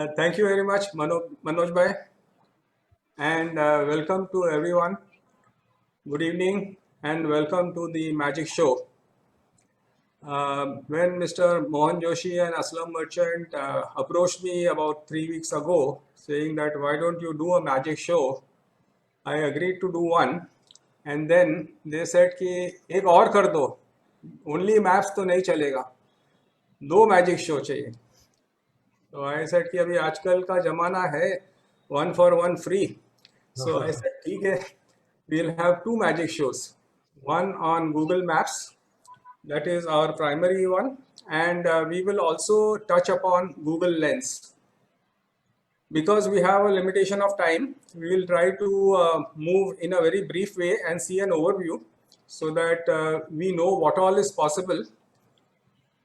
Thank you very much, Manoj Bhai, and welcome to everyone. Good evening, and welcome to the Magic Show. When Mr. Mohan Joshi and Aslam Merchant approached me about 3 weeks ago, saying that why don't you do a magic show, I agreed to do one, and then they said कि एक और कर दो, only maps तो नहीं चलेगा, दो magic show चाहिए. तो आई सेड कि अभी आजकल का जमाना है 1 for 1 free. So I said ठीक है, we'll have two magic shows, one on Google Maps, that is our primary one, and we will also touch upon Google Lens. Because we have a limitation of time, we will try to move in a very brief way and see an overview so that we know what all is possible.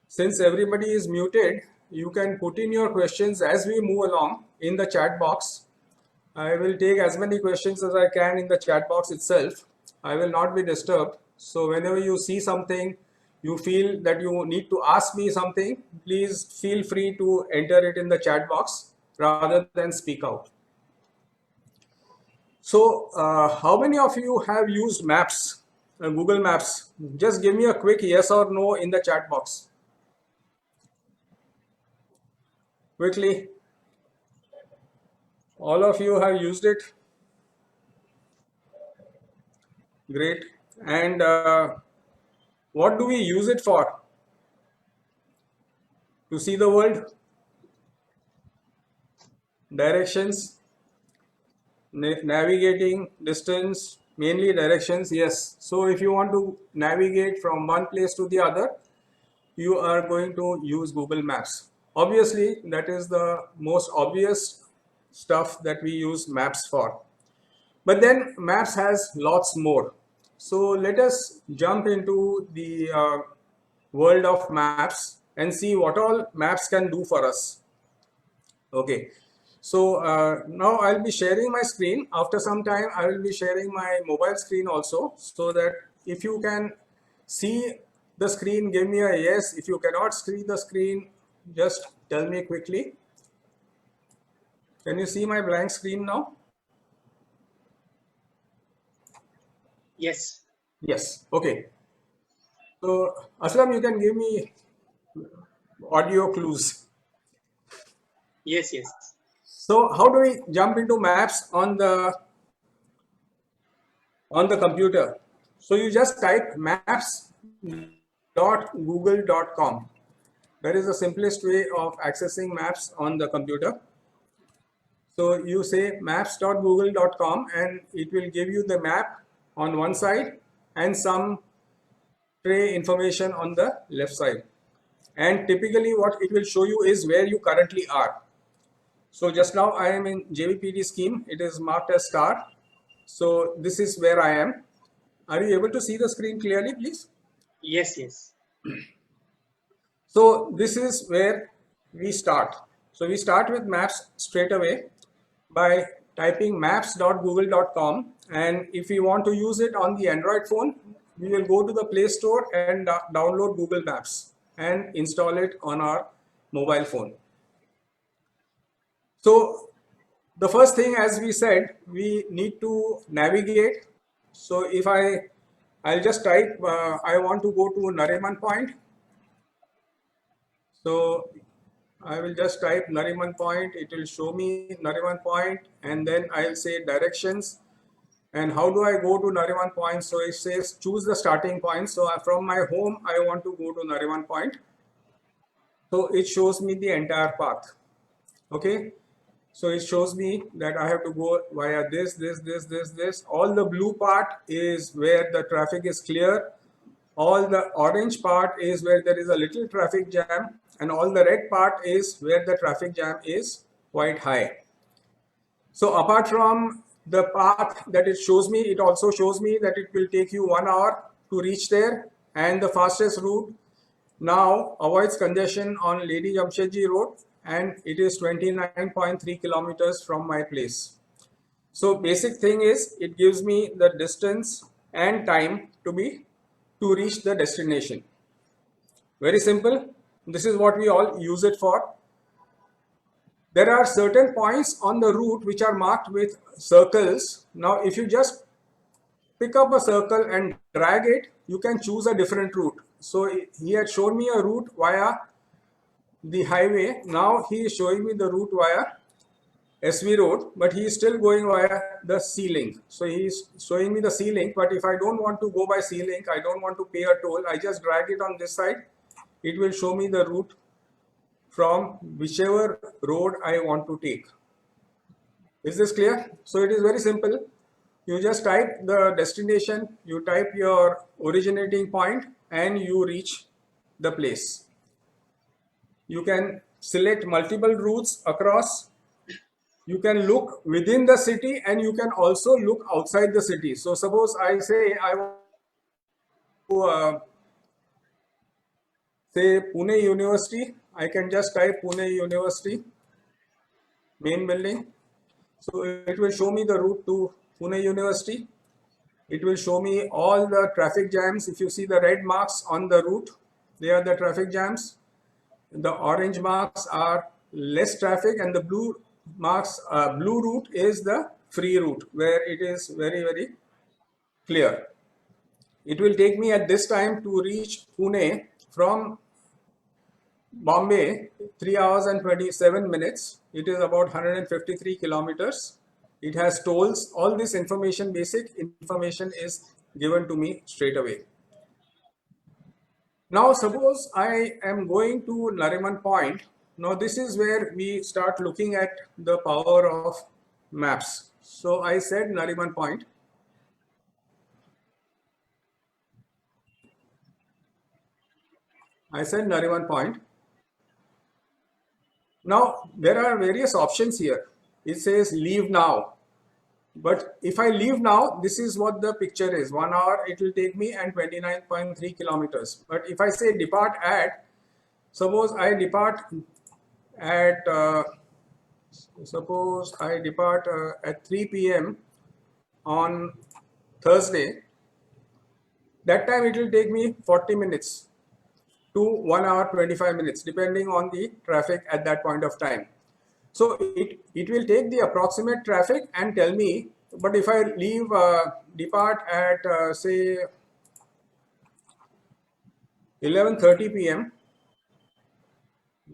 Since everybody is muted, you can put in your questions as we move along in the chat box. I will take as many questions as I can in the chat box itself. I will not be disturbed. So whenever you see something, you feel that you need to ask me something, please feel free to enter it in the chat box rather than speak out. So how many of you have used Maps, Google Maps? Just give me a quick yes or no in the chat box. Quickly. All of you have used it. Great. And what do we use it for? To see the world? Directions? Navigating, distance, mainly directions, yes. So if you want to navigate from one place to the other, you are going to use Google Maps. Obviously, that is the most obvious stuff that we use Maps for. But then Maps has lots more. So let us jump into the world of Maps and see what all Maps can do for us. Okay. So now I'll be sharing my screen. After some time, I will be sharing my mobile screen also, so that if you can see the screen, give me a yes. If you cannot see the screen, just tell me quickly. Can you see my blank screen now? Yes. Yes. Okay. So Aslam, you can give me audio clues. Yes, yes. So how do we jump into Maps on the computer? So you just type maps.google.com. That is the simplest way of accessing Maps on the computer. So you say maps.google.com and it will give you the map on one side and some tray information on the left side. And typically what it will show you is where you currently are. So just now I am in JVPD scheme. It is marked as star. So this is where I am. Are you able to see the screen clearly, please? Yes, yes. So this is where we start. So we start with Maps straight away by typing maps.google.com, and if we want to use it on the Android phone, we will go to the Play Store and download Google Maps and install it on our mobile phone. So the first thing, as we said, we need to navigate. So if I'll just type I want to go to Nariman Point. So I will just type Nariman Point. It will show me Nariman Point, and then I'll say directions. And how do I go to Nariman Point? So it says choose the starting point. So from my home, I want to go to Nariman Point. So it shows me the entire path. Okay. So it shows me that I have to go via this. All the blue part is where the traffic is clear. All the orange part is where there is a little traffic jam, and all the red part is where the traffic jam is quite high. So apart from the path that it shows me, it also shows me that it will take you 1 hour to reach there, and the fastest route now avoids congestion on Lady Jamshedji Road, and it is 29.3 kilometers from my place. So basic thing is it gives me the distance and time to reach the destination. Very simple. This is what we all use it for. there are certain points on the route which are marked with circles. Now, if you just pick up a circle and drag it, you can choose a different route. So he had shown me a route via the highway. Now he is showing me the route via SV road, but he is still going via the C-Link. So he is showing me the C-Link, but if I don't want to go by C-Link, I don't want to pay a toll, I just drag it on this side. It will show me the route from whichever road I want to take. Is this clear? So it is very simple. You just type the destination, you type your originating point, and you reach the place. You can select multiple routes across. You can look within the city and you can also look outside the city. So suppose I say I want to say Pune University, I can just type Pune University main building. So it will show me the route to Pune University. It will show me all the traffic jams. If you see the red marks on the route, they are the traffic jams. The orange marks are less traffic, and the blue marks, blue route is the free route where it is very, very clear. It will take me at this time to reach Pune from Bombay 3 hours and 27 minutes. It is about 153 kilometers. It has tolls. All this information, basic information, is given to me straight away. Now suppose I am going to Nariman Point. Now this is where we start looking at the power of maps. So I said Nariman Point. I said Nariman Point. Now there are various options here. It says leave now. But if I leave now, this is what the picture is. 1 hour it will take me and 29.3 kilometers. But if I say depart at, suppose I depart at at 3 p.m. on Thursday, that time it will take me 40 minutes to 1 hour 25 minutes depending on the traffic at that point of time. So it will take the approximate traffic and tell me, but if I leave, depart at say 11:30 p.m.,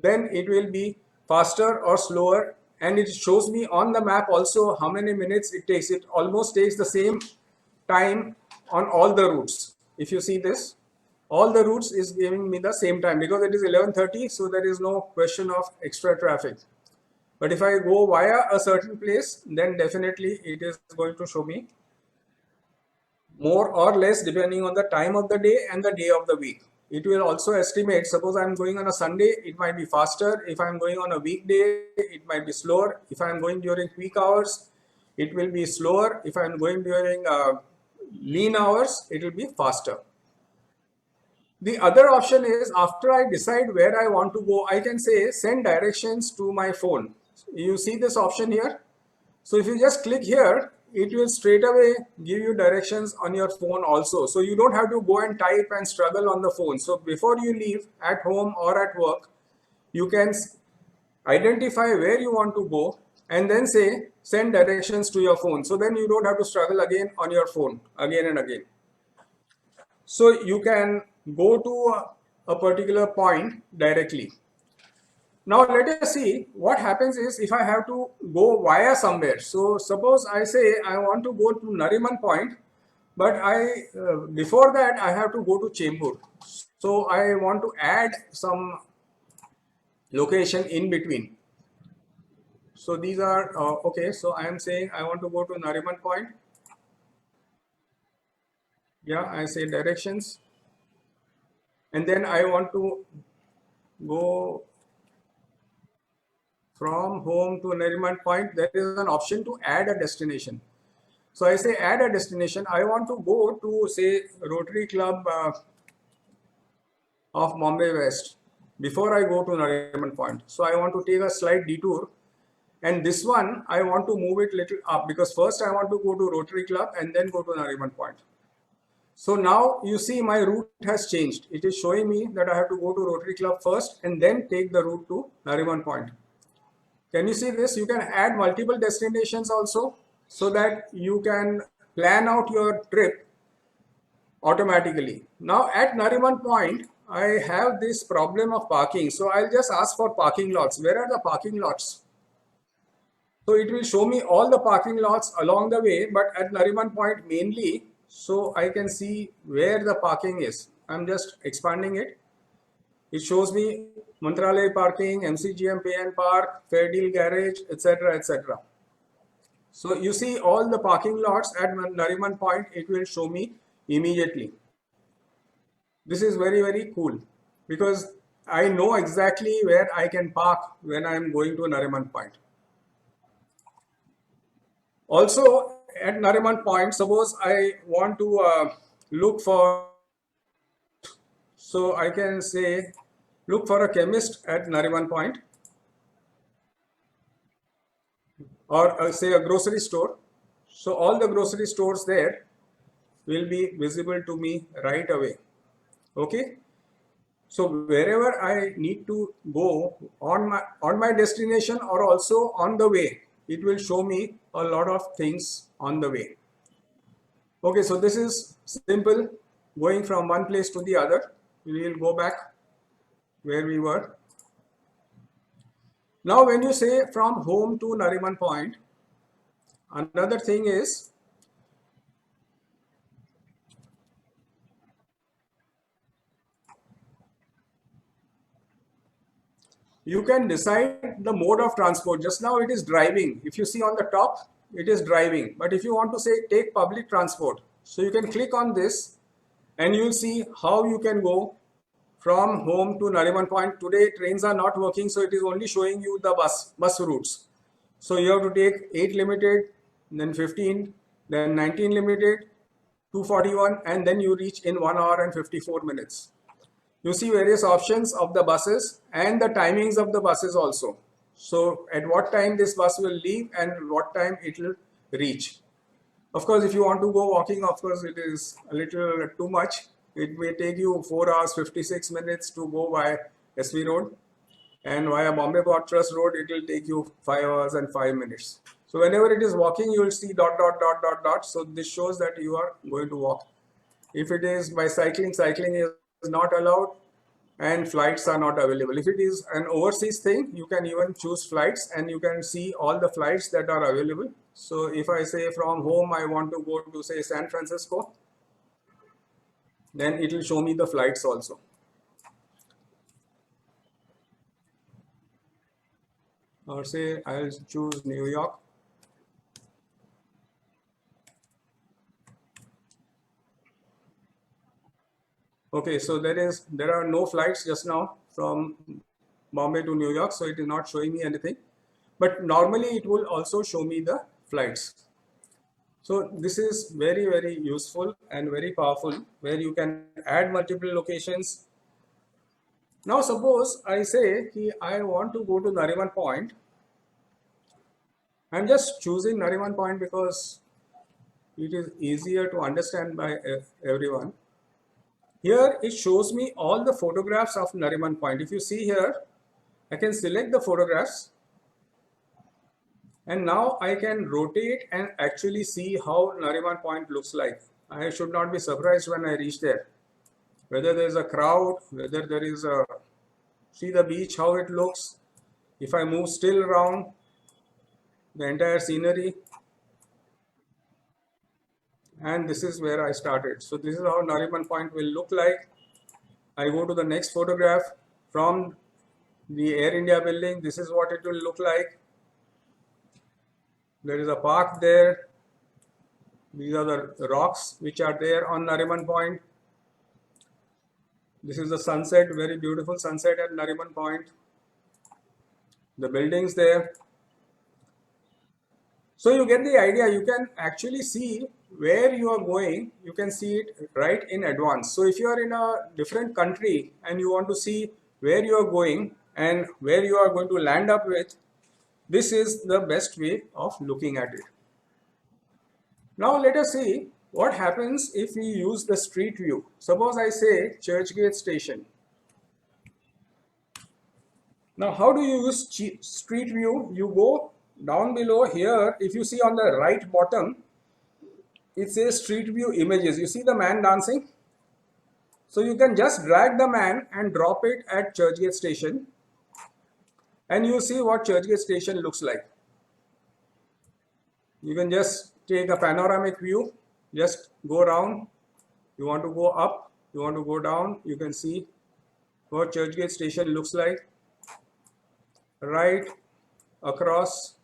then it will be faster or slower, and it shows me on the map also how many minutes it takes. It almost takes the same time on all the routes. If you see this, all the routes is giving me the same time because it is 11:30, so there is no question of extra traffic. But if I go via a certain place, then definitely it is going to show me more or less depending on the time of the day and the day of the week. It will also estimate, suppose I'm going on a Sunday, it might be faster. If I'm going on a weekday, it might be slower. If I'm going during peak hours, it will be slower. If I'm going during lean hours, it will be faster. The other option is, after I decide where I want to go, I can say send directions to my phone. You see this option here? So if you just click here, it will straight away give you directions on your phone also. So you don't have to go and type and struggle on the phone. So before you leave at home or at work, you can identify where you want to go and then say send directions to your phone. So then you don't have to struggle again on your phone again and again. So you can go to a particular point directly. Now let us see what happens is if I have to go via somewhere. So suppose I say I want to go to Nariman Point, but before that I have to go to Chembur. So I want to add some location in between. So these are okay. So I am saying I want to go to Nariman Point. Yeah, I say directions, and then I want to go from home to Nariman Point. There is an option to add a destination. So I say add a destination. I want to go to say Rotary Club of Bombay West before I go to Nariman Point. So I want to take a slight detour, and this one I want to move it little up because first I want to go to Rotary Club and then go to Nariman Point. So now you see my route has changed. It is showing me that I have to go to Rotary Club first and then take the route to Nariman Point. Can you see this? You can add multiple destinations also, so that you can plan out your trip automatically. Now at Nariman Point, I have this problem of parking. So I'll just ask for parking lots. Where are the parking lots? So it will show me all the parking lots along the way, but at Nariman Point mainly, so I can see where the parking is. I'm just expanding it. It shows me Mantralaya parking, MCGM Pay and Park, Fairdeal Garage, etc. etc. So you see all the parking lots at Nariman Point, it will show me immediately. This is very, very cool because I know exactly where I can park when I am going to Nariman Point. Also at Nariman Point, suppose I want to look for, so I can say look for a chemist at Nariman Point, or say a grocery store. So all the grocery stores there will be visible to me right away. Okay. So wherever I need to go on my destination or also on the way, it will show me a lot of things on the way. Okay, so this is simple, going from one place to the other. We will go back where we were. Now when you say from home to Nariman Point, another thing is, you can decide the mode of transport. Just now it is driving. If you see on the top, it is driving. But if you want to say take public transport, so you can click on this and you'll see how you can go from home to Nariman Point. Today trains are not working, so it is only showing you the bus routes. So you have to take 8 limited, then 15, then 19 limited, 241, and then you reach in 1 hour and 54 minutes. You see various options of the buses and the timings of the buses also. So at what time this bus will leave and what time it will reach. Of course, if you want to go walking, of course, it is a little too much. It may take you 4 hours, 56 minutes to go by SV Road. And via Bombay Port Trust Road, it will take you 5 hours and 5 minutes. So whenever it is walking, you will see dot, dot, dot, dot, dot. So this shows that you are going to walk. If it is by cycling, cycling is not allowed and flights are not available. If it is an overseas thing, you can even choose flights and you can see all the flights that are available. So if I say from home, I want to go to say San Francisco, then it will show me the flights also. Or say I'll choose New York. Okay, so there are no flights just now from Bombay to New York, so it is not showing me anything. But normally it will also show me the flights. So this is very, very useful and very powerful, where you can add multiple locations. Now suppose I say I want to go to Nariman Point. I'm just choosing Nariman Point because it is easier to understand by everyone. Here it shows me all the photographs of Nariman Point. If you see here, I can select the photographs and now I can rotate and actually see how Nariman Point looks like. I should not be surprised when I reach there. Whether there is a crowd, whether there is a, see the beach, how it looks. If I move still around, the entire scenery. And this is where I started. So this is how Nariman Point will look like. I go to the next photograph from the Air India building. This is what it will look like. There is a park there. These are the rocks which are there on Nariman Point. This is the sunset, very beautiful sunset at Nariman Point. The buildings there. So you get the idea. You can actually see where you are going. You can see it right in advance. So if you are in a different country and you want to see where you are going and where you are going to land up with, this is the best way of looking at it. Now let us see what happens if we use the street view. Suppose I say Churchgate Station. Now, how do you use street view? You go down below here. If you see on the right bottom, it says street view images. You see the man dancing? So you can just drag the man and drop it at Churchgate Station, and you see what Churchgate Station looks like. You can just take a panoramic view, just go around. You want to go up, you want to go down, you can see what Churchgate Station looks like right across.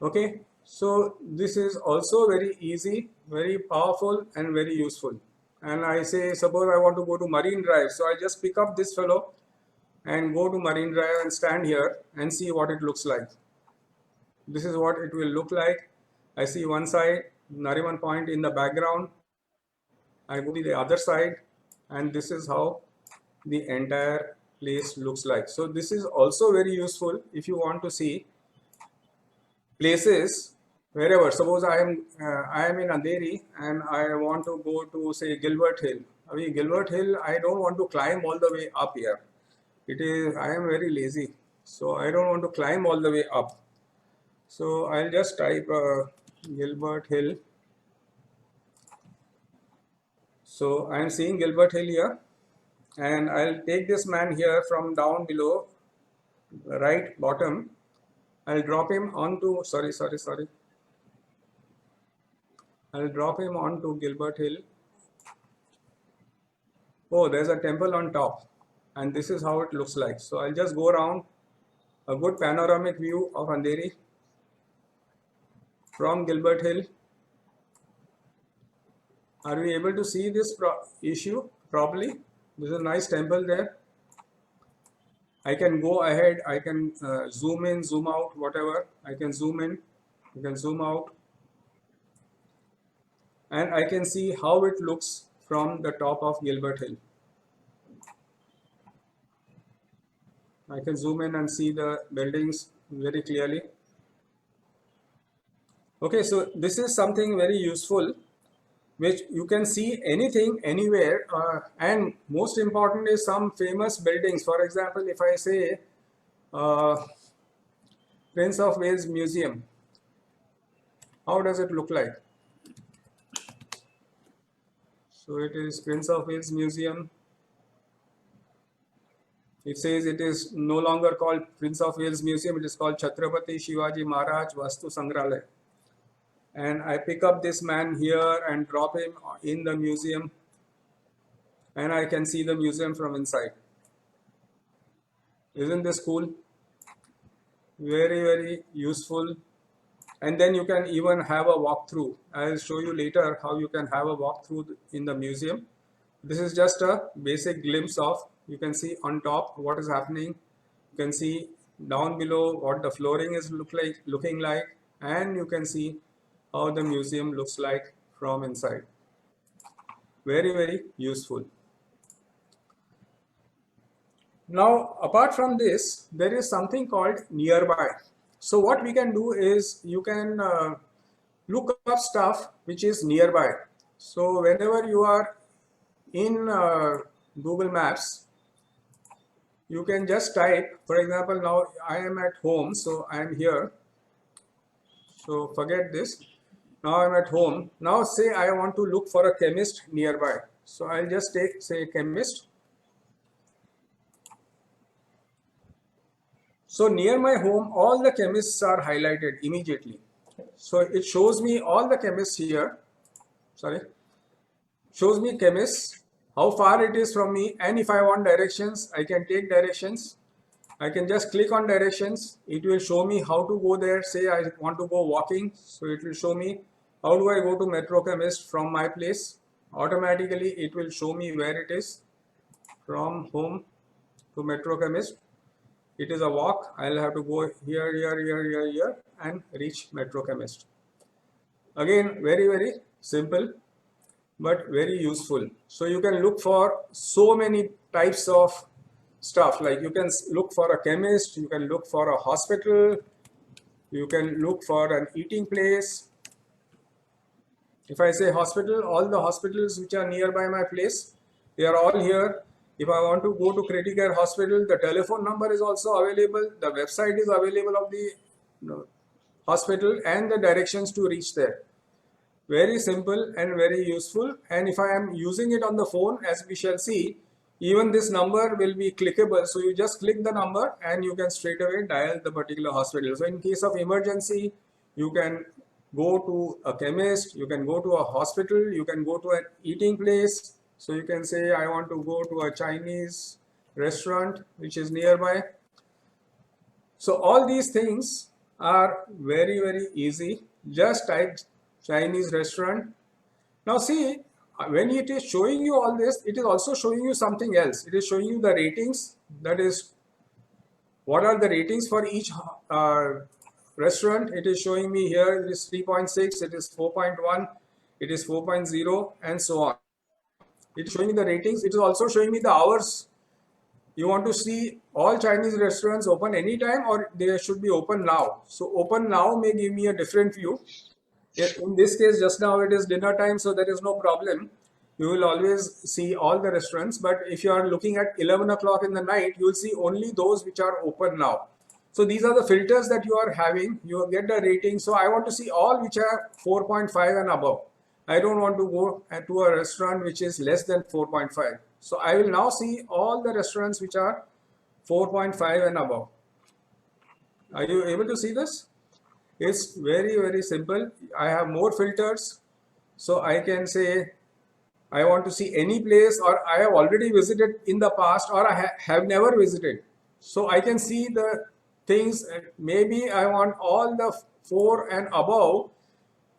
Okay, so this is also very easy, very powerful, and very useful. And I say, suppose I want to go to Marine Drive, so I just pick up this fellow and go to Marine Drive and stand here and see what it looks like. This is what it will look like. I see one side, Nariman Point in the background. I go to the other side, and this is how the entire place looks like. So this is also very useful if you want to see places wherever. Suppose I am in Andheri and I want to go to, say, Gilbert Hill. I mean, Gilbert Hill, I don't want to climb all the way up here. I am very lazy, so I don't want to climb all the way up. So I'll just type Gilbert Hill. So I am seeing Gilbert Hill here, and I'll take this man here from down below, right bottom. I'll drop him onto, sorry. I'll drop him onto Gilbert Hill. Oh, there's a temple on top, and this is how it looks like. So I'll just go around, a good panoramic view of Andheri from Gilbert Hill. Are we able to see this issue properly? There's a nice temple there. I can go ahead, I can zoom in, zoom out, whatever. I can zoom in, I can zoom out, and I can see how it looks from the top of Gilbert Hill. I can zoom in and see the buildings very clearly. Okay, so this is something very useful, which you can see anything, anywhere, and most important is some famous buildings. For example, if I say Prince of Wales Museum, how does it look like? So it is Prince of Wales Museum. It says it is no longer called Prince of Wales Museum, it is called Chhatrapati Shivaji Maharaj Vastu Sangrahalaya. And I pick up this man here and drop him in the museum, and I can see the museum from inside. Isn't this cool? Very, very useful. And then you can even have a walkthrough. I'll show you later how you can have a walkthrough in the museum. This is just a basic glimpse of, you can see on top what is happening. You can see down below what the flooring is looking like, and you can see how the museum looks like from inside. Very, very useful. Now, apart from this, there is something called nearby. So what we can do is you can look up stuff which is nearby. So whenever you are in Google Maps, you can just type, for example, now I am at home, so I am here. So forget this. Now I'm at home. Now say I want to look for a chemist nearby. So I'll just take, say, chemist. So near my home, all the chemists are highlighted immediately. So it shows me all the chemists here. Shows me chemists, how far it is from me, and if I want directions, I can take directions. I can just click on directions. It will show me how to go there. Say I want to go walking, so it will show me how do I go to Metro Chemist from my place. Automatically it will show me where it is from home to Metro Chemist. It is a walk. I'll have to go here and reach Metro Chemist. Again, very, very simple but very useful. So you can look for so many types of stuff, like you can look for a chemist, you can look for a hospital, you can look for an eating place. If I say hospital, all the hospitals which are nearby my place, they are all here. If I want to go to Criticare Hospital, the telephone number is also available. The website is available of the hospital and the directions to reach there. Very simple and very useful. And if I am using it on the phone, as we shall see, even this number will be clickable. So you just click the number and you can straight away dial the particular hospital. So in case of emergency, you can go to a chemist, you can go to a hospital, you can go to an eating place. So you can say, I want to go to a Chinese restaurant which is nearby. So all these things are very, very easy. Just type Chinese restaurant. Now see, when it is showing you all this, it is also showing you something else. It is showing you the ratings. That is, what are the ratings for each restaurant? It is showing me here, it is 3.6, it is 4.1, it is 4.0, and so on. It is showing me the ratings. It is also showing me the hours. You want to see all Chinese restaurants open anytime, or they should be open now. So open now may give me a different view. In this case, just now it is dinner time, so there is no problem. You will always see all the restaurants. But if you are looking at 11 o'clock in the night, you will see only those which are open now. So these are the filters that you are having. You will get the rating. So I want to see all which are 4.5 and above. I don't want to go to a restaurant which is less than 4.5. So I will now see all the restaurants which are 4.5 and above. Are you able to see this? It's very, very simple. I have more filters. So I can say, I want to see any place, or I have already visited in the past, or I have never visited. So I can see the things. Maybe I want all the 4 and above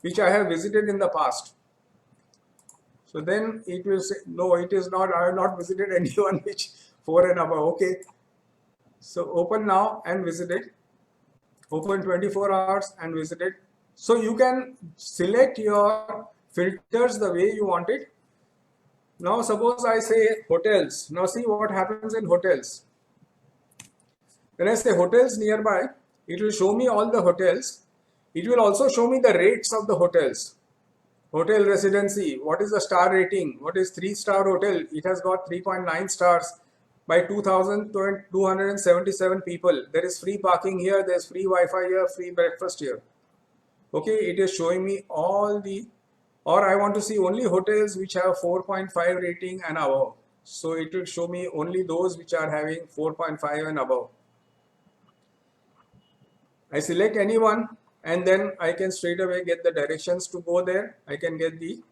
which I have visited in the past. So then it will say, no, it is not. I have not visited anyone which 4 and above. Okay. So open now and visit it. Open 24 hours and visit it. So you can select your filters the way you want it. Now suppose I say hotels. Now see what happens in hotels. When I say hotels nearby, it will show me all the hotels. It will also show me the rates of the hotels. Hotel Residency, what is the star rating? What is 3-star hotel? It has got 3.9 stars by 2,277 people. There is free parking here, there is free Wi-Fi here, free breakfast here. Okay, it is showing me all the, or I want to see only hotels which have 4.5 rating and above. So it will show me only those which are having 4.5 and above. I select anyone, and then I can straight away get the directions to go there. I can get the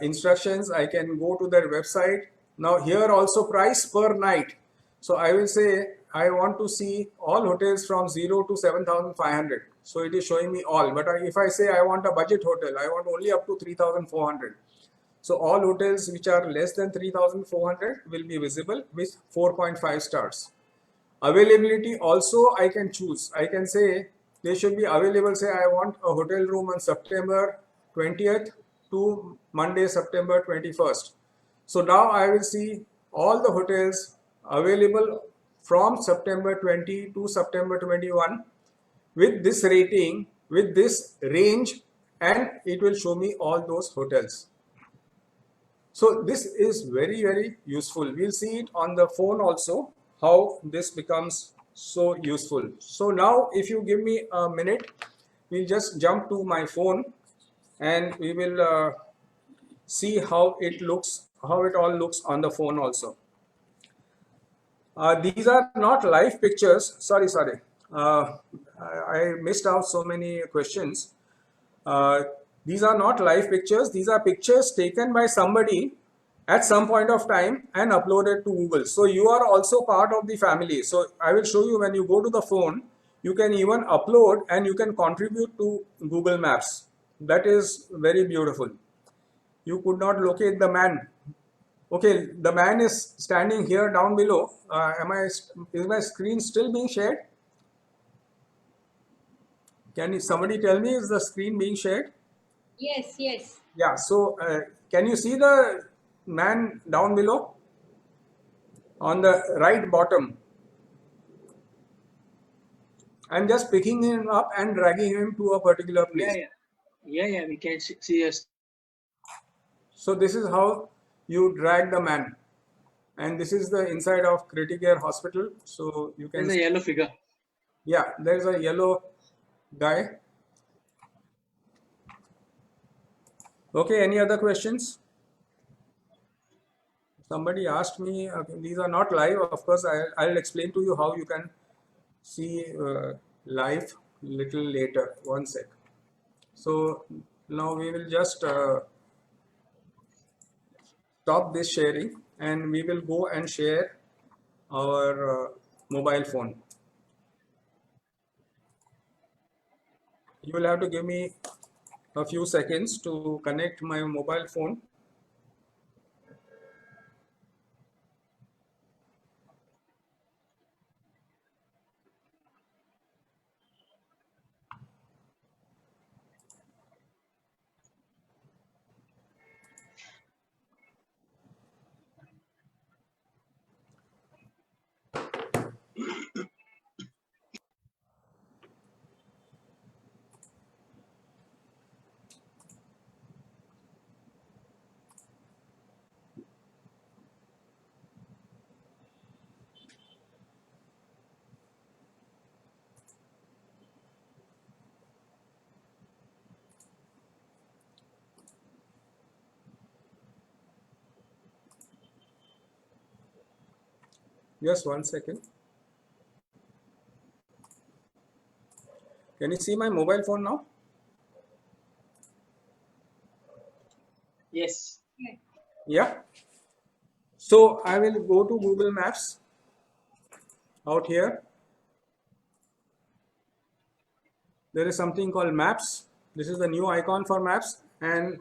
instructions. I can go to their website. Now here also price per night. So I will say I want to see all hotels from 0 to 7,500. So it is showing me all. But if I say I want a budget hotel, I want only up to 3,400. So all hotels which are less than 3,400 will be visible with 4.5 stars. Availability also I can choose. I can say they should be available. Say I want a hotel room on September 20th to Monday, September 21st. So now I will see all the hotels available from September 20 to September 21 with this rating, with this range, and it will show me all those hotels. So this is very, very useful. We'll see it on the phone also, how this becomes so useful. So now if you give me a minute, we'll just jump to my phone and we will see how it looks, how it all looks on the phone also. These are not live pictures. Sorry. I missed out so many questions. These are not live pictures. These are pictures taken by somebody at some point of time and uploaded to Google. So you are also part of the family. So I will show you when you go to the phone, you can even upload and you can contribute to Google Maps. That is very beautiful. You could not locate the man. Okay, the man is standing here down below. Is my screen still being shared? Can somebody tell me, is the screen being shared? Yes. Yeah, so can you see the man down below on the right bottom? I'm just picking him up and dragging him to a particular place. Yeah, we can see us. So this is how you drag the man. And this is the inside of Criticare Hospital. So you can, There's a yellow figure. yeah, there's a yellow guy. Okay, any other questions? Somebody asked me, these are not live, of course, I'll explain to you how you can see live little later. One sec. So now we will just stop this sharing and we will go and share our mobile phone. You will have to give me a few seconds to connect my mobile phone. Just one second. Can you see my mobile phone now? Yes. Yeah. So I will go to Google Maps out here. There is something called Maps. This is the new icon for Maps, and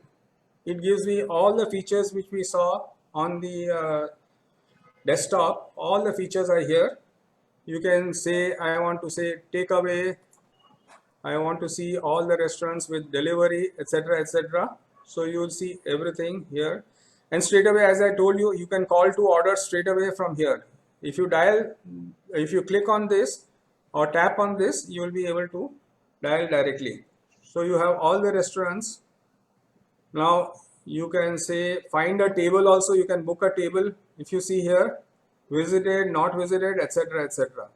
it gives me all the features which we saw on the desktop. All the features are here. You can say, I want to say takeaway, I want to see all the restaurants with delivery, etc., etc. So you will see everything here. And straight away, as I told you, you can call to order straight away from here. If you click on this or tap on this, you will be able to dial directly. So you have all the restaurants. Now you can say find a table also, you can book a table. If you see here, visited, not visited, etc., etc.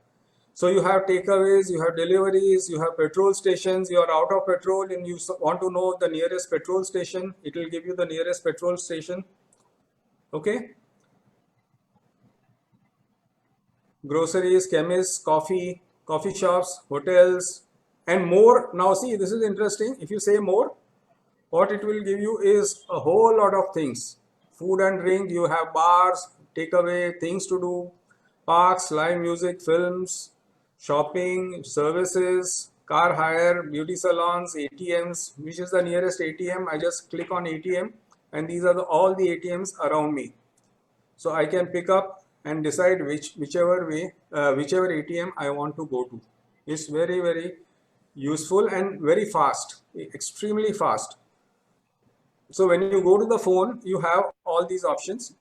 So you have takeaways, you have deliveries, you have petrol stations, you are out of petrol and you want to know the nearest petrol station, it will give you the nearest petrol station. Okay. Groceries, chemists, coffee shops, hotels, and more. Now see, this is interesting. If you say more, what it will give you is a whole lot of things. Food and drink, you have bars, takeaway, things to do, parks, live music, films, shopping, services, car hire, beauty salons, ATMs. Which is the nearest ATM? I just click on ATM and these are all the ATMs around me. So I can pick up and decide whichever ATM I want to go to. It's very, very useful and very fast, extremely fast. So when you go to the phone, you have all these options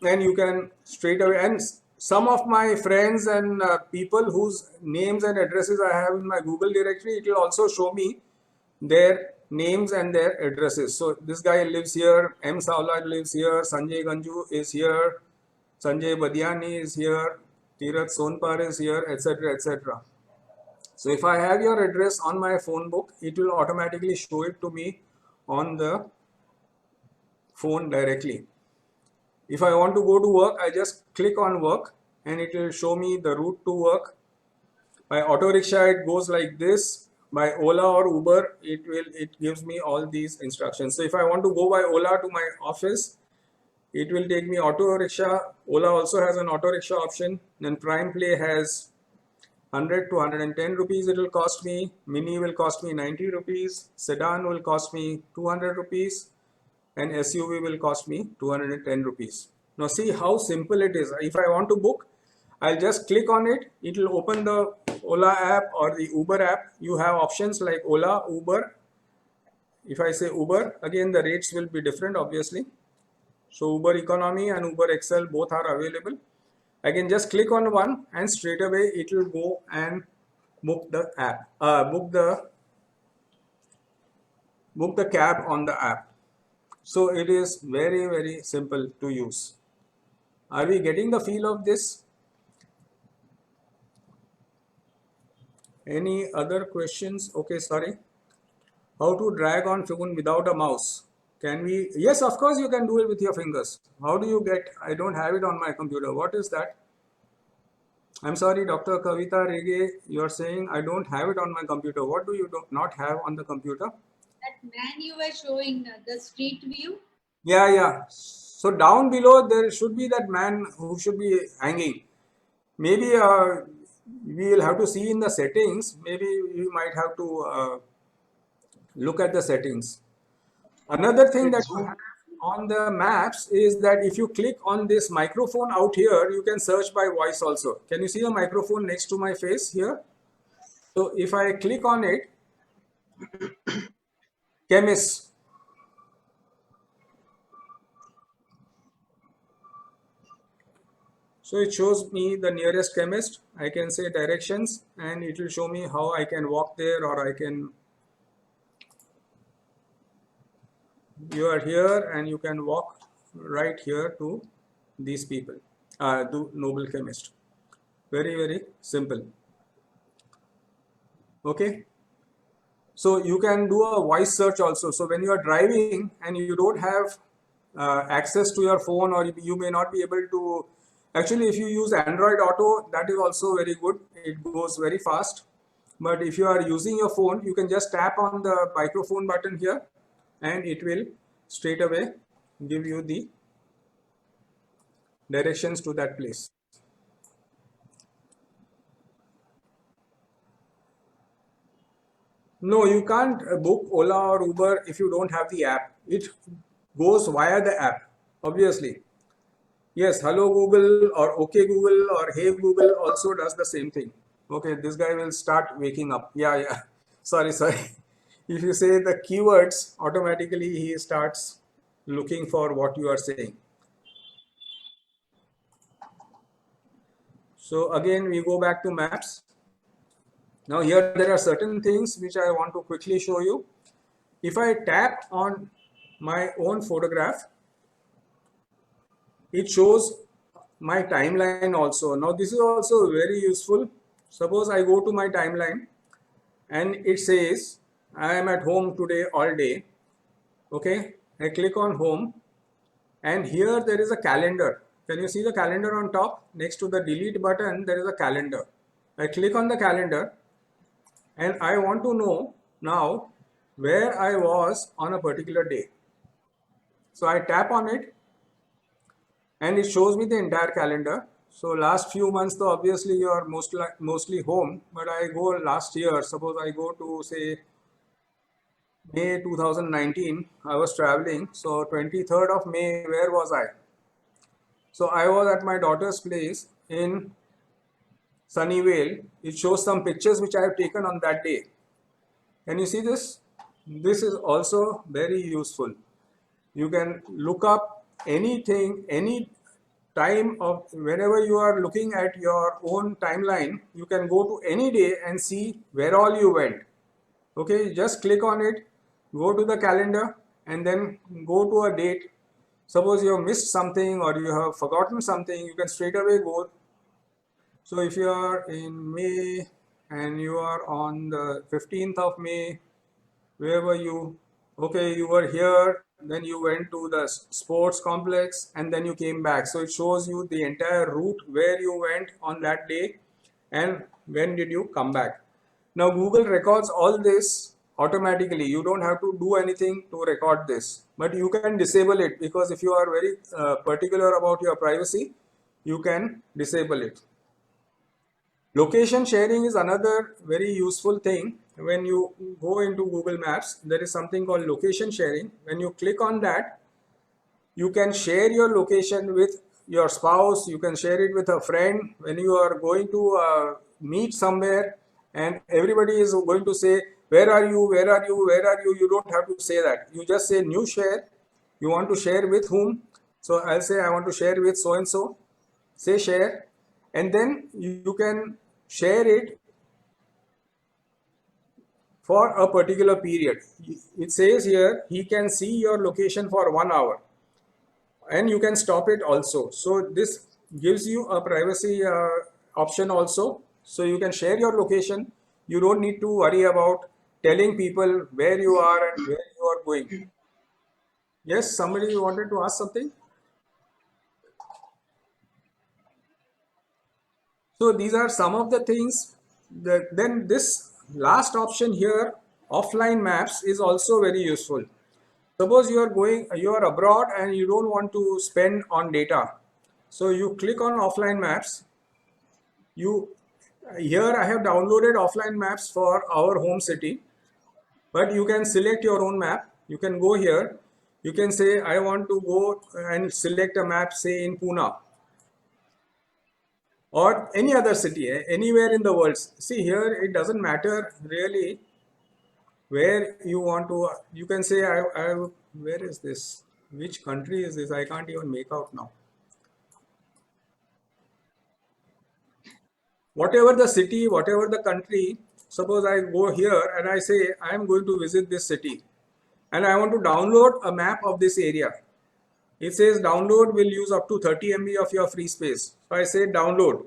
and you can straight away, and some of my friends and people whose names and addresses I have in my Google directory, it will also show me their names and their addresses. So this guy lives here, M. Savla lives here, Sanjay Ganju is here, Sanjay Badiani is here, Tirath Sonpar is here, etc., etc. So if I have your address on my phone book, it will automatically show it to me on the phone directly. If I want to go to work, I just click on work and it will show me the route to work. By auto rickshaw, it goes like this. By Ola or Uber, it gives me all these instructions. So if I want to go by Ola to my office, it will take me auto rickshaw. Ola also has an auto rickshaw option. Then Prime Play has 100 to 110 rupees it will cost me. Mini will cost me 90 rupees. Sedan will cost me 200 rupees. And SUV will cost me 210 rupees. Now see how simple it is. If I want to book, I'll just click on it. It will open the Ola app or the Uber app. You have options like Ola, Uber. If I say Uber, again the rates will be different obviously. So Uber Economy and Uber XL both are available. I can just click on one and straight away it will go and book the app, book the cab on the app. So it is very, very simple to use. Are we getting the feel of this? Any other questions? Okay, sorry. How to drag on phone without a mouse? Can we? Yes, of course you can do it with your fingers. How do you get? I don't have it on my computer. What is that? I'm sorry, Dr. Kavita Rege, you're saying I don't have it on my computer. What do you not have on the computer? That man you were showing, the street view. Yeah, yeah. So down below there should be that man who should be hanging. Maybe we will have to see in the settings. Maybe we might have to look at the settings. Another thing that you have on the maps is that if you click on this microphone out here, you can search by voice also. Can you see the microphone next to my face here? So if I click on it, chemist. So it shows me the nearest chemist. I can say directions and it will show me how I can walk there, or I can, you are here and you can walk right here to these people, to Noble Chemist. Very, very simple. Okay. So you can do a voice search also. So when you are driving and you don't have access to your phone, or you may not be able to, actually if you use Android Auto, that is also very good. It goes very fast. But if you are using your phone, you can just tap on the microphone button here and it will straight away give you the directions to that place. No, you can't book Ola or Uber if you don't have the app. It goes via the app, obviously. Yes, Hello Google or OK Google or Hey Google also does the same thing. Okay, this guy will start waking up. Yeah, yeah. Sorry, sorry. If you say the keywords, automatically he starts looking for what you are saying. So again, we go back to maps. Now here there are certain things which I want to quickly show you. If I tap on my own photograph, it shows my timeline also. Now this is also very useful. Suppose I go to my timeline and it says I am at home today all day. Okay, I click on home and here there is a calendar. Can you see the calendar on top? Next to the delete button there is a calendar. I click on the calendar and I want to know now where I was on a particular day. So I tap on it and it shows me the entire calendar. So last few months, though obviously you are mostly home, but I go last year. Suppose I go to say May 2019, I was traveling. So 23rd of May, where was I? So I was at my daughter's place in Sunnyvale. It shows some pictures which I have taken on that day. Can you see this? This is also very useful. You can look up anything, any time of whenever you are looking at your own timeline, you can go to any day and see where all you went. Okay, just click on it, go to the calendar and then go to a date. Suppose you have missed something or you have forgotten something, you can straight away go. So if you are in May and you are on the 15th of May, where were you? Okay, you were here, then you went to the sports complex and then you came back. So it shows you the entire route where you went on that day and when did you come back. Now Google records all this automatically. You don't have to do anything to record this, but you can disable it, because if you are very particular about your privacy, you can disable it. Location sharing is another very useful thing. When you go into Google Maps, there is something called location sharing. When you click on that, you can share your location with your spouse, you can share it with a friend. When you are going to meet somewhere and everybody is going to say, where are you, where are you, where are you? You don't have to say that. You just say new share. You want to share with whom? So I'll say I want to share with so-and-so. Say share. And then you can share it for a particular period. It says here he can see your location for 1 hour. and you can stop it also. So this gives you a privacy option also. So you can share your location. You don't need to worry about telling people where you are and where you are going. Yes, somebody wanted to ask something? So these are some of the things that then this last option here, offline maps, is also very useful. Suppose you are abroad and you don't want to spend on data. So you click on offline maps. Here I have downloaded offline maps for our home city, but you can select your own map. You can go here. You can say, I want to go and select a map, say in Pune or any other city, anywhere in the world. See here, it doesn't matter really where you want to. You can say, where is this? Which country is this? I can't even make out now. Whatever the city, whatever the country, suppose I go here and I say, I am going to visit this city and I want to download a map of this area. It says download will use up to 30 MB of your free space. So I say download.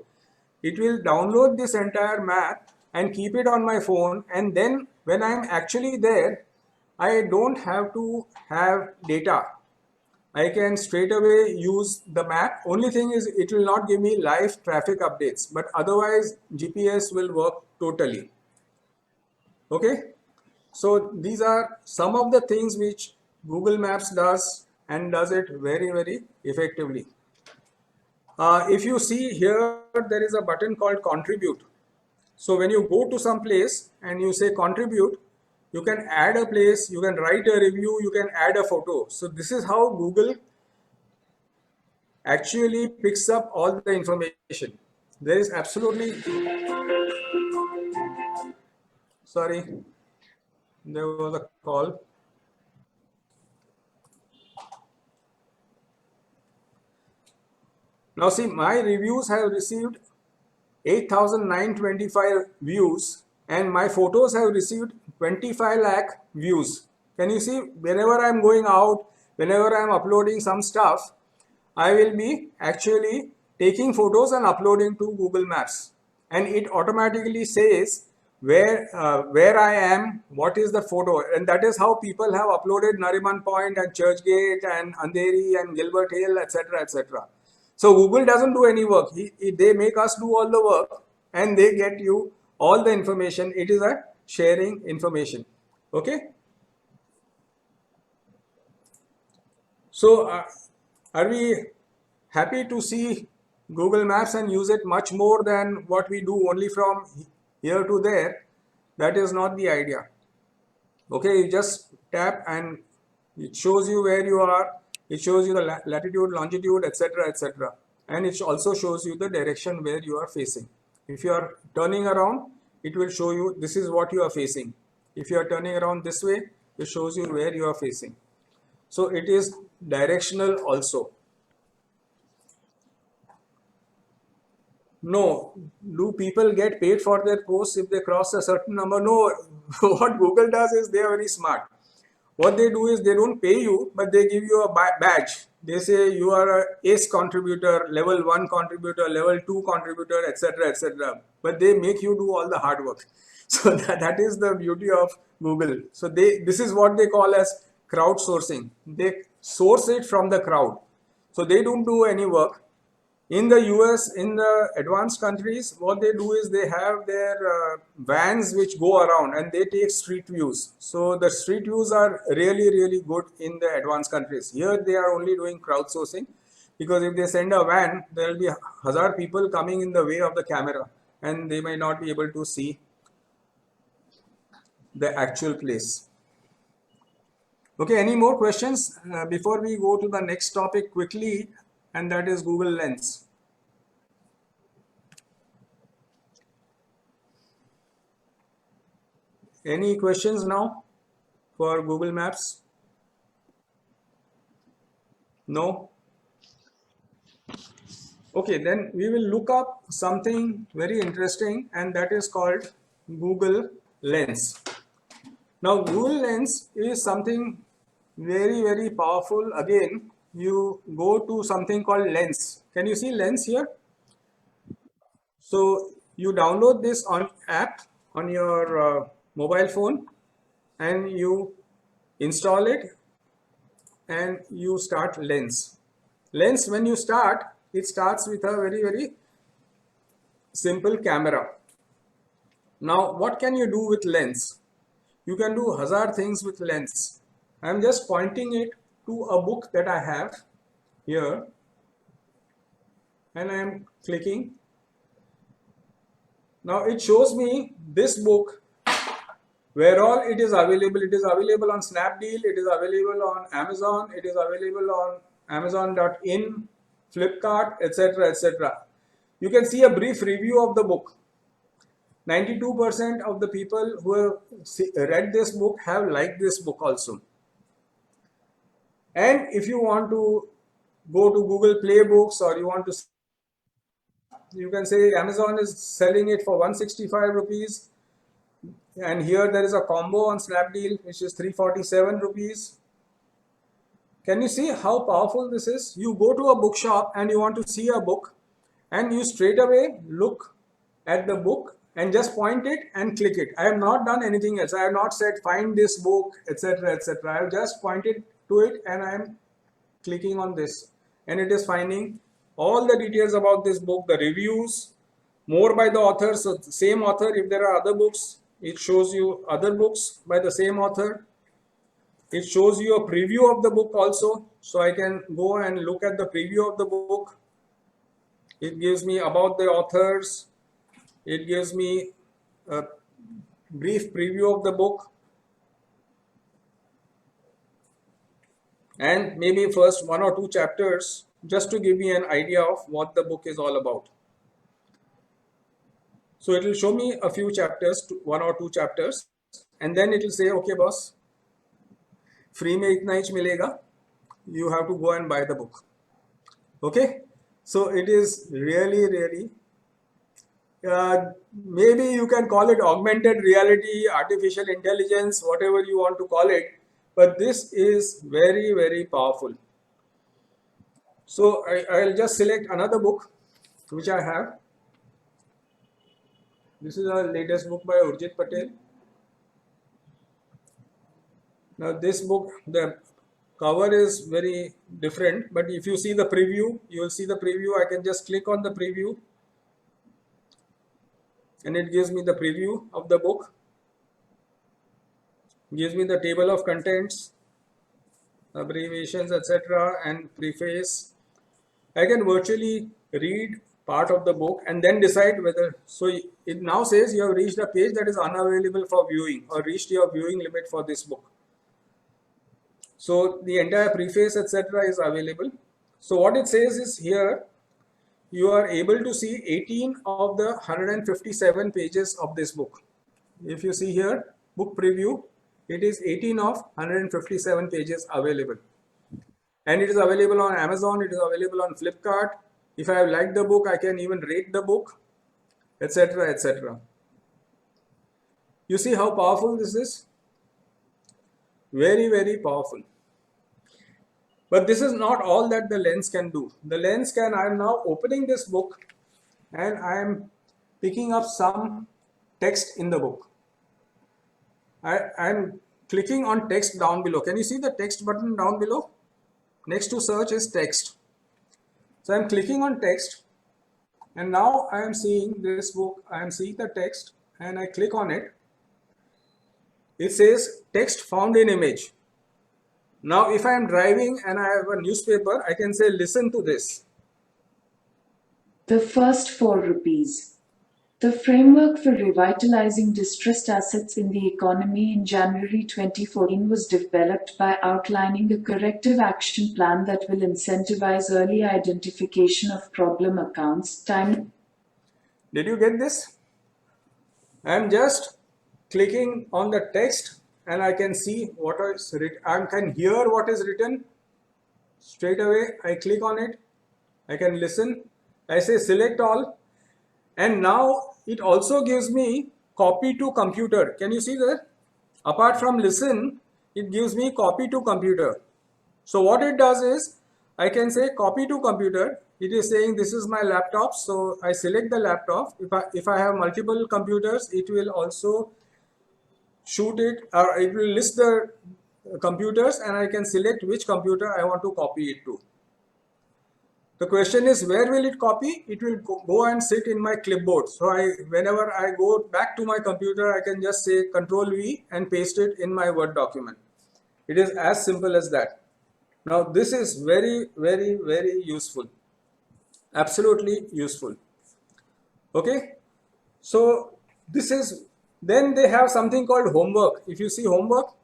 It will download this entire map and keep it on my phone, and then when I'm actually there, I don't have to have data. I can straight away use the map. Only thing is it will not give me live traffic updates, but otherwise GPS will work totally. Okay. So these are some of the things which Google Maps does and does it very, very effectively. If you see here, there is a button called contribute. So when you go to some place and you say contribute, you can add a place, you can write a review, you can add a photo. So this is how Google actually picks up all the information. There is absolutely, sorry, there was a call. Now see, my reviews have received 8,925 views and my photos have received 25 lakh views. Can you see, whenever I'm going out, whenever I'm uploading some stuff, I will be actually taking photos and uploading to Google Maps, and it automatically says where I am, what is the photo, and that is how people have uploaded Nariman Point and Churchgate and Andheri and Gilbert Hill, etc., etc. So Google doesn't do any work. They make us do all the work, and they get you all the information. It is a sharing information. Okay. So are we happy to see Google Maps and use it much more than what we do only from here to there? That is not the idea. Okay, you just tap and it shows you where you are. It shows you the latitude, longitude, etc., etc. And it also shows you the direction where you are facing. If you are turning around, it will show you this is what you are facing. If you are turning around this way, it shows you where you are facing. So it is directional also. No, do people get paid for their posts if they cross a certain number? No, what Google does is they are very smart. What they do is they don't pay you, but they give you a badge. They say you are a ACE contributor, level 1 contributor, level 2 contributor, etc., etc. But they make you do all the hard work. So that is the beauty of Google. So this is what they call as crowdsourcing. They source it from the crowd. So they don't do any work. In the US, in the advanced countries, what they do is they have their vans which go around and they take street views. So the street views are really, really good in the advanced countries. Here they are only doing crowdsourcing, because if they send a van, there will be 1,000 people coming in the way of the camera and they may not be able to see the actual place. Okay, any more questions before we go to the next topic quickly, and that is Google Lens. Any questions now for Google Maps? No? Okay, then we will look up something very interesting, and that is called Google Lens. Now, Google Lens is something very, very powerful again, you go to something called Lens. Can you see Lens here? So you download this on app on your mobile phone and you install it and you start Lens. Lens, when you start, it starts with a very simple camera. Now what can you do with Lens? You can do hazard things with Lens. I am just pointing it to a book that I have here and I am clicking. Now it shows me this book where all it is available. It is available on Snapdeal, it is available on Amazon, it is available on Amazon.in, Flipkart, etc. etc. You can see a brief review of the book. 92% of the people who have read this book have liked this book also. And if you want to go to Google Play Books or you want to, you can say Amazon is selling it for 165 rupees. And here there is a combo on Snapdeal which is 347 rupees. Can you see how powerful this is? You go to a bookshop and you want to see a book and you straight away look at the book and just point it and click it. I have not done anything else. I have not said find this book, etc. etc. I have just pointed to it and I am clicking on this and it is finding all the details about this book, the reviews, more by the author. So the same author, if there are other books, it shows you other books by the same author. It shows you a preview of the book also. So I can go and look at the preview of the book. It gives me about the authors. It gives me a brief preview of the book. And maybe first 1 or 2 chapters just to give me an idea of what the book is all about. So it will show me a few chapters, 1 or 2 chapters, and then it will say, okay boss, free mein itna hi milega, you have to go and buy the book. Okay, so it is really maybe you can call it augmented reality, artificial intelligence, whatever you want to call it, but this is very powerful. So I'll just select another book which I have. This is our latest book by Urjit Patel. Now this book, the cover is very different, but if you see the preview, you will see the preview. I can just click on the preview and it gives me the preview of the book. It gives me the table of contents, abbreviations, etc. and preface. I can virtually read part of the book and then decide whether, so it now says you have reached a page that is unavailable for viewing or reached your viewing limit for this book. So the entire preface, etc. is available. So what it says is here, you are able to see 18 of the 157 pages of this book. If you see here, book preview, it is 18 of 157 pages available. And it is available on Amazon, it is available on Flipkart. If I have liked the book, I can even rate the book, etc. etc. You see how powerful this is? Very powerful. But this is not all that the Lens can do. The Lens can, I am now opening this book and I am picking up some text in the book. I am clicking on text down below. Can you see the text button down below? Next to search is text. So I am clicking on text and now I am seeing this book. I am seeing the text and I click on it. It says text found in image. Now if I am driving and I have a newspaper, I can say listen to this. The first 4 rupees. The framework for revitalizing distressed assets in the economy in January 2014 was developed by outlining a corrective action plan that will incentivize early identification of problem accounts. Did you get this? I am just clicking on the text and I can see what is written. I can hear what is written. Straight away I click on it. I can listen. I say select all. And now it also gives me copy to computer. Can you see that? Apart from listen, it gives me copy to computer. So what it does is, I can say copy to computer. It is saying this is my laptop, so I select the laptop. If I have multiple computers, it will also shoot it, or it will list the computers, and I can select which computer I want to copy it to. The question is, where will it copy? It will go and sit in my clipboard. So whenever I go back to my computer, I can just say Control V and paste it in my Word document. It is as simple as that. Now this is very, very, very useful. Absolutely useful. Okay. So this is, then they have something called homework. If you see homework,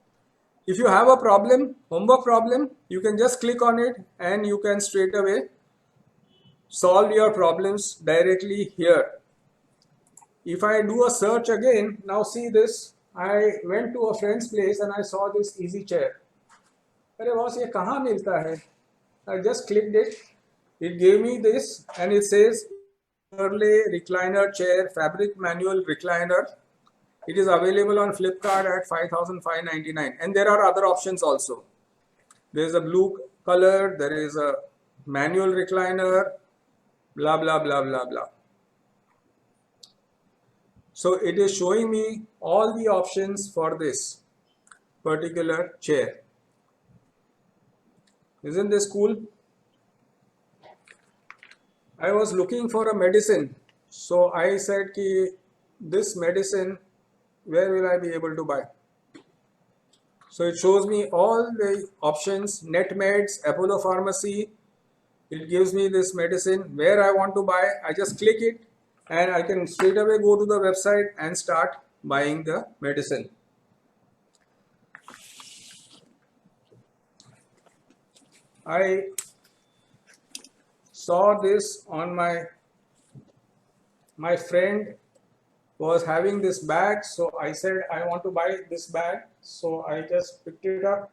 if you have a problem, homework problem, you can just click on it and you can straight away solve your problems directly here. If I do a search again, now see this, I went to a friend's place and I saw this easy chair. अरे boss ये कहाँ मिलता है? I just clicked it. It gave me this and it says Hurley recliner chair, fabric manual recliner. It is available on Flipkart at 5,599, and there are other options also. There is a blue color, there is a manual recliner, blah blah blah blah blah. So it is showing me all the options for this particular chair. Isn't this cool? I was looking for a medicine, so I said ki this medicine, where will I be able to buy? So it shows me all the options, NetMeds, Apollo Pharmacy. It gives me this medicine where I want to buy. I just click it and I can straight away go to the website and start buying the medicine. I saw this on my friend was having this bag, so I said I want to buy this bag, so I just picked it up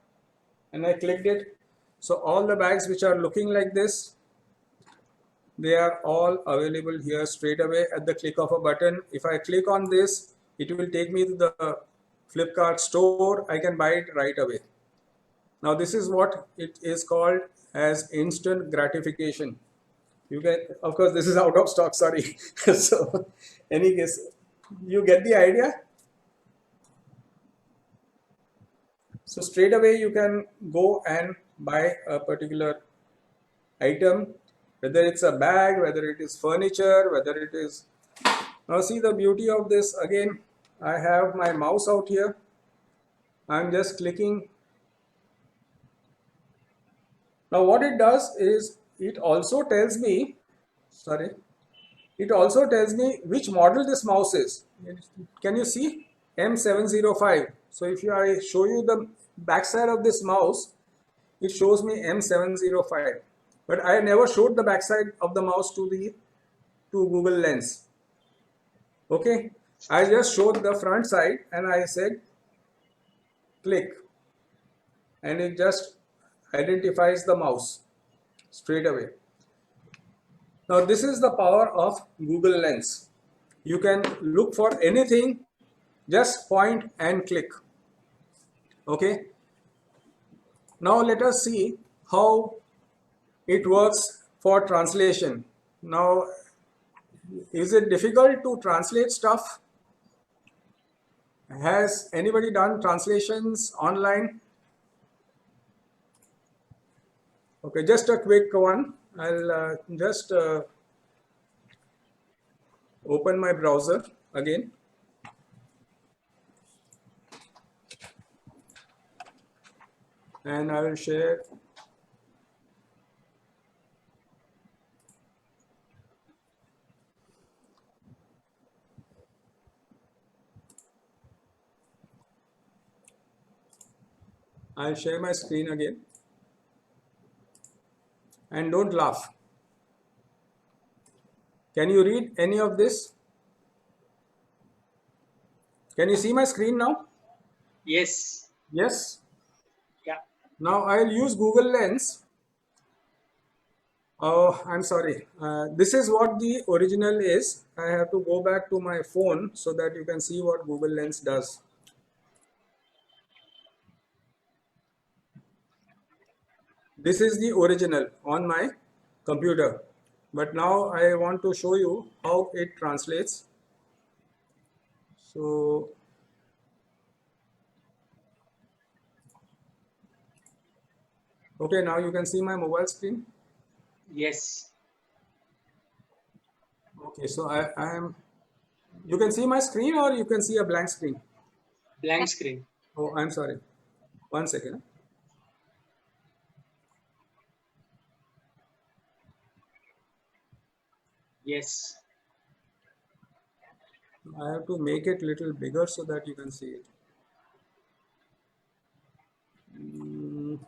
and I clicked it. So all the bags which are looking like this, they are all available here straight away at the click of a button. If I click on this, it will take me to the Flipkart store. I can buy it right away. Now this is what it is called as instant gratification. You get, of course, this is out of stock, sorry. So, any case, you get the idea? So straight away you can go and buy a particular item, whether it's a bag, whether it is furniture, whether it is... Now see the beauty of this again. I have my mouse out here. I'm just clicking. Now what it does is it also tells me, it also tells me which model this mouse is. Can you see? M705. So if I show you the backside of this mouse, it shows me M705. But I never showed the backside of the mouse to Google Lens. Okay, I just showed the front side and I said click, and it just identifies the mouse straight away. Now this is the power of Google Lens. You can look for anything, just point and click. Okay. Now let us see how it works for translation. Now, is it difficult to translate stuff? Has anybody done translations online? Okay, just a quick one. I'll just open my browser again. And I will share. I'll share my screen again. And don't laugh. Can you read any of this? Can you see my screen now? Yes. Yes. Yeah. Now I'll use Google Lens. Oh, I'm sorry. This is what the original is. I have to go back to my phone so that you can see what Google Lens does. This is the original on my computer, but now I want to show you how it translates. So okay, now you can see my mobile screen. Yes. Okay, so I am, you can see my screen or you can see a blank screen. Blank screen. Oh, I'm sorry. One second. Yes. I have to make it little bigger so that you can see it. Mm,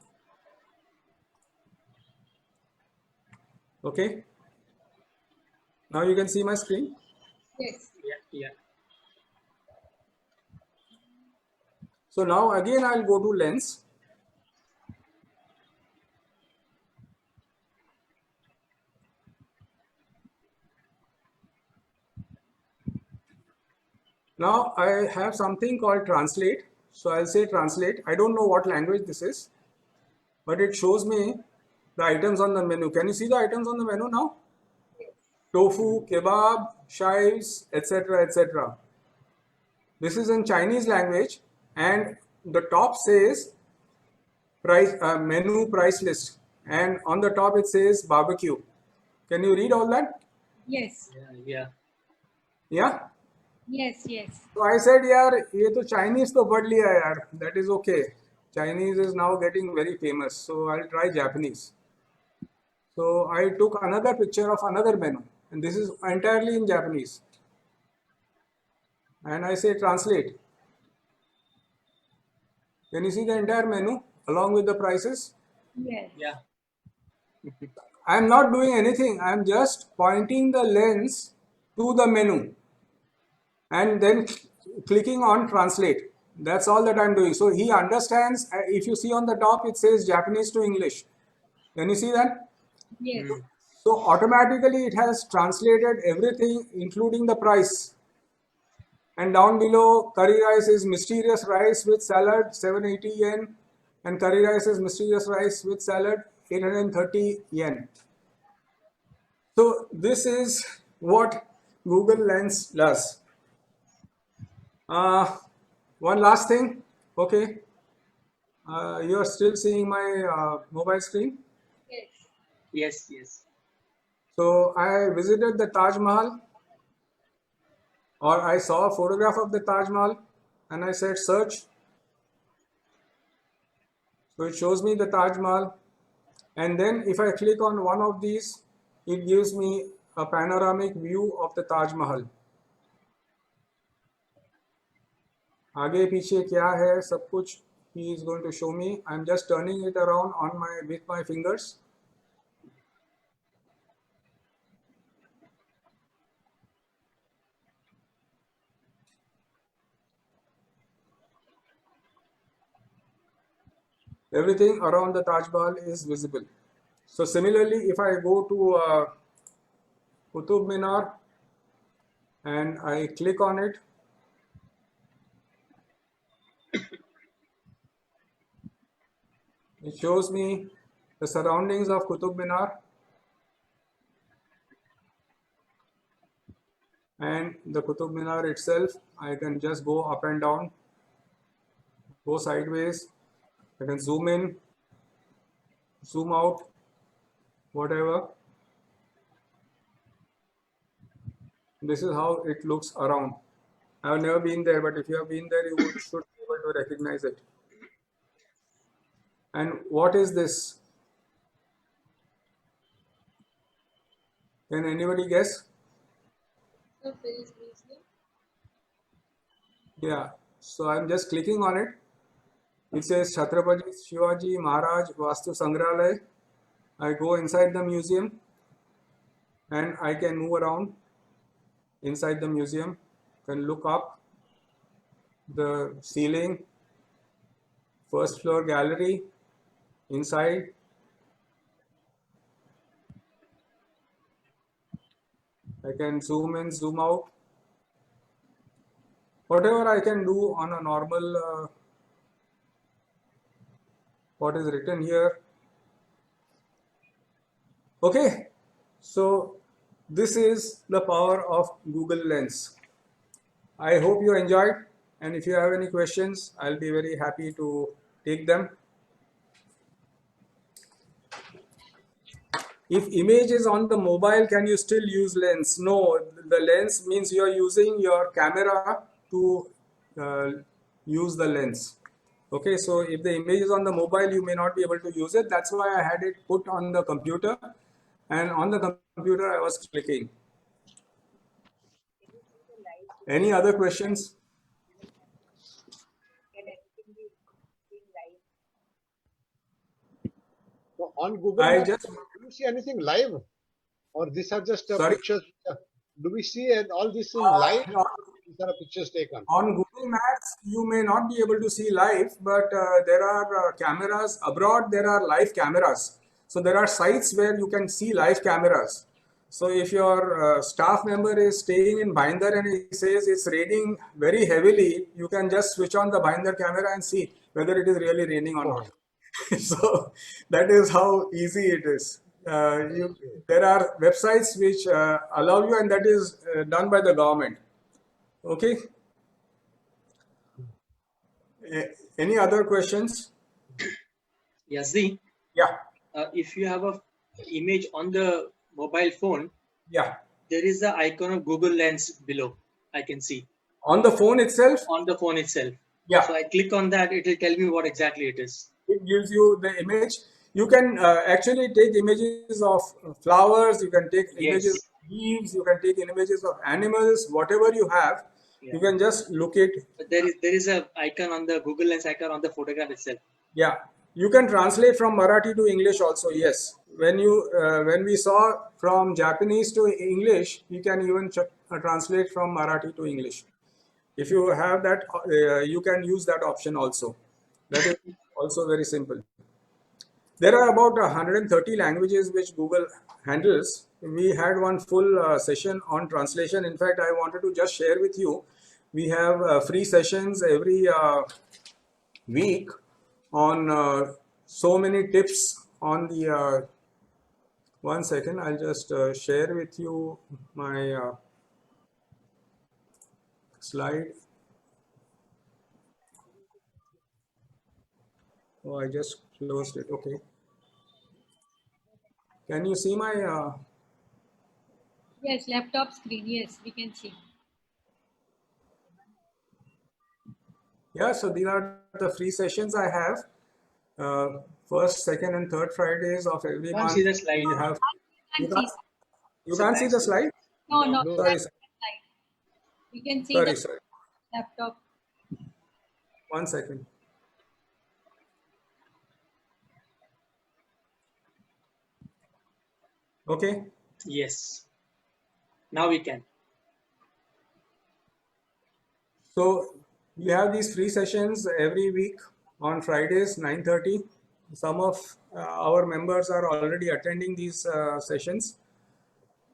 okay. Now you can see my screen. Yes. Yeah. Yeah. So now again I'll go to lens. Now I have something called translate. So I'll say translate. I don't know what language this is, but it shows me the items on the menu. Can you see the items on the menu now? Tofu, kebab, chives, etc., etc. This is in Chinese language, and the top says price menu price list, and on the top it says barbecue. Can you read all that? Yes. Yeah. Yeah. Yeah. Yes. Yes. So I said, यार ये तो Chinese तो पढ़ लिया यार. That is okay. Chinese is now getting very famous, so I'll try Japanese. So I took another picture of another menu, and this is entirely in Japanese. And I say translate. Can you see the entire menu along with the prices? Yes. Yeah. I'm not doing anything. I'm just pointing the lens to the menu and then clicking on translate. That's all that I'm doing. So he understands. If you see on the top, it says Japanese to English. Can you see that? Yes. Mm. So automatically it has translated everything, including the price. And down below, curry rice is mysterious rice with salad, 780 yen. And curry rice is mysterious rice with salad, 830 yen. So this is what Google Lens does. Uh, One last thing. Okay. You are still seeing my mobile screen. Yes. Yes. Yes. So I visited the Taj Mahal, or I saw a photograph of the Taj Mahal, and I said search. So it shows me the Taj Mahal, and then if I click on one of these, it gives me a panoramic view of the Taj Mahal. आगे पीछे क्या है सब कुछ he is going to show me. I'm just turning it around on my with my fingers. Everything around the Taj Mahal is visible. So similarly, if I go to Qutub Minar and I click on it, it shows me the surroundings of Qutub Minar and the Qutub Minar itself. I can just go up and down, go sideways. I can zoom in, zoom out, whatever. This is how it looks around. I have never been there, but if you have been there, you should be able to recognize it. And what is this? Can anybody guess? So finish briefly. Yeah. So I'm just clicking on it. It says Chhatrapati Shivaji Maharaj Vastu Sangrahalaya. I go inside the museum and I can move around inside the museum. Can look up the ceiling, first floor gallery, inside. I can zoom in, zoom out. Whatever I can do on a normal, what is written here, Okay, so this is the power of Google Lens. I hope you enjoyed, and if you have any questions, I'll be very happy to take them. If image is on the mobile, can you still use lens? No, the lens means you are using your camera to use the lens. Okay, so if the image is on the mobile, you may not be able to use it. That's why I had it put on the computer, and on the computer I was clicking. Any other questions? So on Google I Maps, just, do you see anything live, or these are just sorry? pictures? Do we see and all this in live? These are pictures taken. On Google Maps, you may not be able to see live, but there are cameras abroad. There are live cameras. So there are sites where you can see live cameras. So if your staff member is staying in Bhinder and he says it's raining very heavily, you can just switch on the Bhinder camera and see whether it is really raining or not. So that is how easy it is. There are websites which allow you, and that is done by the government. Okay. Any other questions? Yazdi, Yeah, if you have a image on the mobile phone, yeah. there is the icon of Google Lens below. I can see On the phone itself, on the phone itself. yeah, So I click on that, it will tell me what exactly it is. it gives you the image. You can actually take images of flowers, you can take images Yes. of leaves, you can take images of animals, whatever you have, you Yeah. can just look it. But there is a icon on the Google Lens icon on the photograph itself. Yeah, you can translate from Marathi to English also. Yes, when we saw from Japanese to English, you can even translate from Marathi to English. If you have that, you can use that option also. That is also very simple. There are about 130 languages which Google handles. We had one full session on translation. In fact, I wanted to just share with you. We have free sessions every week on so many tips on the. One second, I'll just share with you my slide. Oh, I just closed it. Okay. Can you see my? Yes, laptop screen. Yes, we can see. Yeah, so these are the free sessions I have. First, second, and third Fridays of every Can't month. see the slide. We have. We You can can't, see. you So can't see the thanks. slide? No, no, No. Sorry, that's the slide. We can see sorry, the sorry. laptop. 1 second. Okay. Yes. Now we can. So we have these free sessions every week on Fridays, 9:30. Some of our members are already attending these sessions.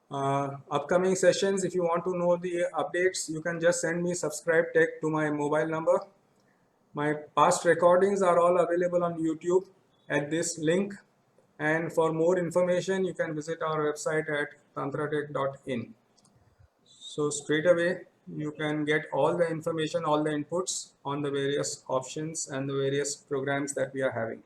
Upcoming sessions, if you want to know the updates, you can just send me subscribe tech to my mobile number. My past recordings are all available on YouTube at this link. And for more information, you can visit our website at tantratech.in. So straight away, you can get all the information, all the inputs on the various options and the various programs that we are having.